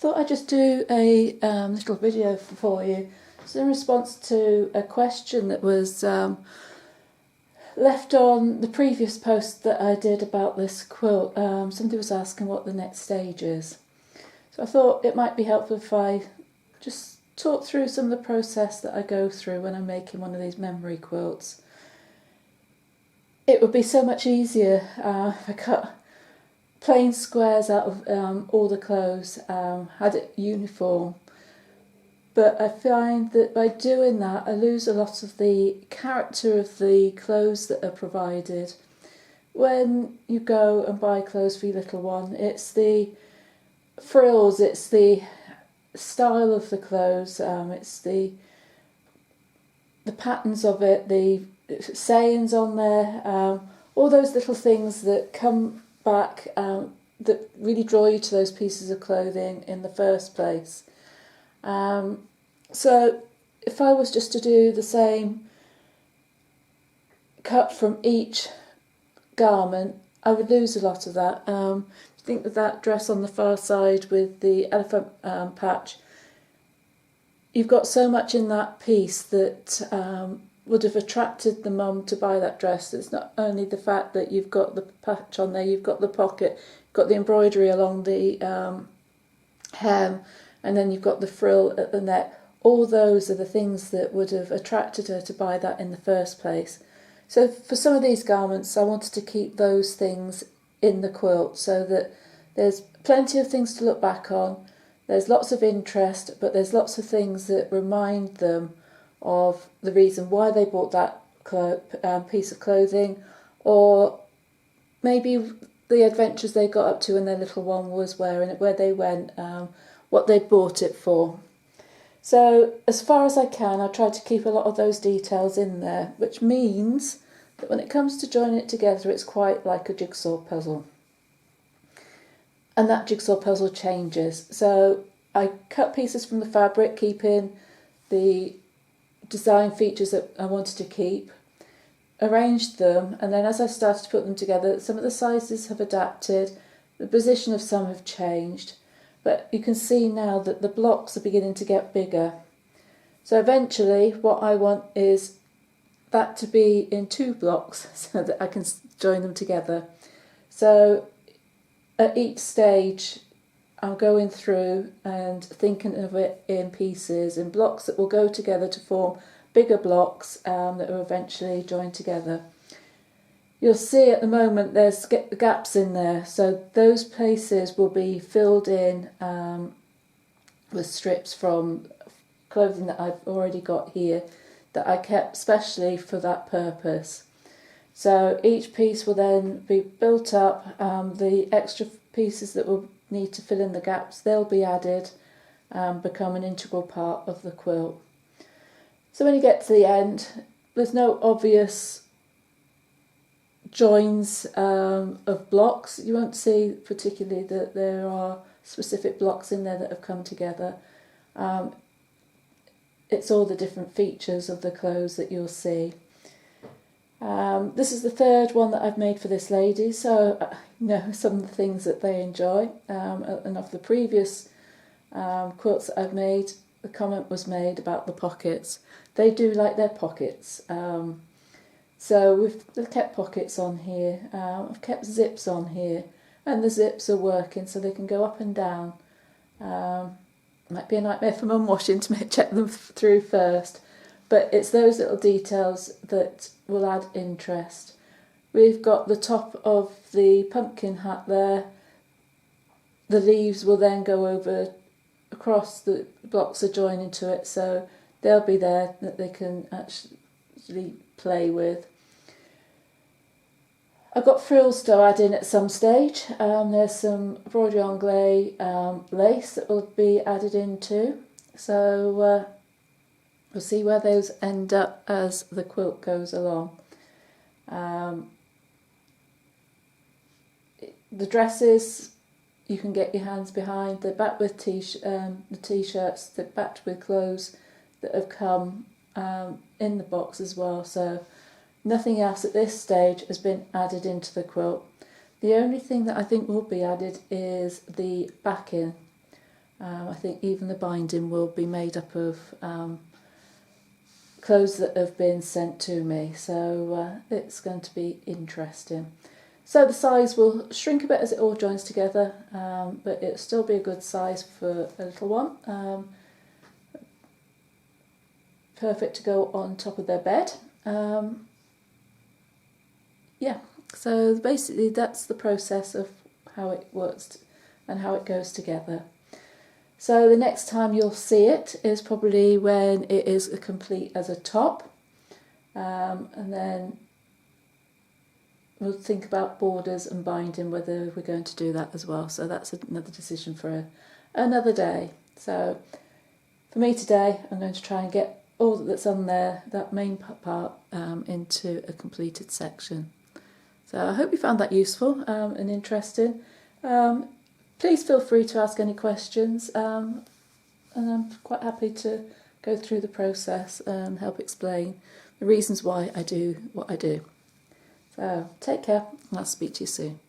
thought I'd just do a little video for you. It's in response to a question that was left on the previous post that I did about this quilt. Somebody was asking what the next stage is. So I thought it might be helpful if I just talk through some of the process that I go through when I'm making one of these memory quilts. It would be so much easier if I cut plain squares out of all the clothes, had it uniform. But I find that by doing that I lose a lot of the character of the clothes that are provided. When you go and buy clothes for your little one, it's the frills, it's the style of the clothes, it's the patterns of it, the sayings on there, all those little things that come back that really draw you to those pieces of clothing in the first place. So if I was just to do the same cut from each garment, I would lose a lot of that. Think of that dress on the far side with the elephant patch. You've got so much in that piece that would have attracted the mum to buy that dress. It's not only the fact that you've got the patch on there, you've got the pocket, you've got the embroidery along the hem, and then you've got the frill at the neck. All those are the things that would have attracted her to buy that in the first place. So for some of these garments I wanted to keep those things in the quilt so that there's plenty of things to look back on, there's lots of interest, but there's lots of things that remind them of the reason why they bought that piece of clothing, or maybe the adventures they got up to when their little one was wearing it, where they went, what they bought it for. So as far as I can, I try to keep a lot of those details in there, which means that when it comes to joining it together, it's quite like a jigsaw puzzle. And that jigsaw puzzle changes. So I cut pieces from the fabric, keeping the design features that I wanted to keep, arranged them, and then as I started to put them together, some of the sizes have adapted, the position of some have changed, but you can see now that the blocks are beginning to get bigger. So eventually what I want is that to be in 2 blocks so that I can join them together. So at each stage I'm going through and thinking of it in pieces, in blocks that will go together to form bigger blocks that are eventually joined together. You'll see at the moment there's gaps in there, so those places will be filled in with strips from clothing that I've already got here that I kept specially for that purpose. So each piece will then be built up, the extra pieces that will need to fill in the gaps, they'll be added and become an integral part of the quilt. So when you get to the end, there's no obvious joins of blocks. You won't see particularly that there are specific blocks in there that have come together. It's all the different features of the clothes that you'll see. This is the 3rd one that I've made for this lady, so I know some of the things that they enjoy, and of the previous quilts that I've made, the comment was made about the pockets. They do like their pockets, so we've kept pockets on here, I've kept zips on here, and the zips are working so they can go up and down. Might be a nightmare for mum washing to check them through first, but it's those little details that will add interest. We've got the top of the pumpkin hat there. The leaves will then go over across, the blocks are joining to it, so they'll be there that they can actually play with. I've got frills to add in at some stage. There's some embroidery anglais lace that will be added into, so we'll see where those end up as the quilt goes along. The dresses you can get your hands behind. They're backed with the t-shirts, they're backed with clothes that have come in the box as well, so nothing else at this stage has been added into the quilt. The only thing that I think will be added is the backing. I think even the binding will be made up of clothes that have been sent to me, so it's going to be interesting. So the size will shrink a bit as it all joins together, but it'll still be a good size for a little one. Perfect to go on top of their bed. Yeah, so basically that's the process of how it works and how it goes together. So the next time you'll see it is probably when it is complete as a top, and then we'll think about borders and binding, whether we're going to do that as well. So that's another decision for another day. So for me today, I'm going to try and get all that's on there, that main part, into a completed section. So I hope you found that useful and interesting. Please feel free to ask any questions, and I'm quite happy to go through the process and help explain the reasons why I do what I do. So take care, and I'll speak to you soon.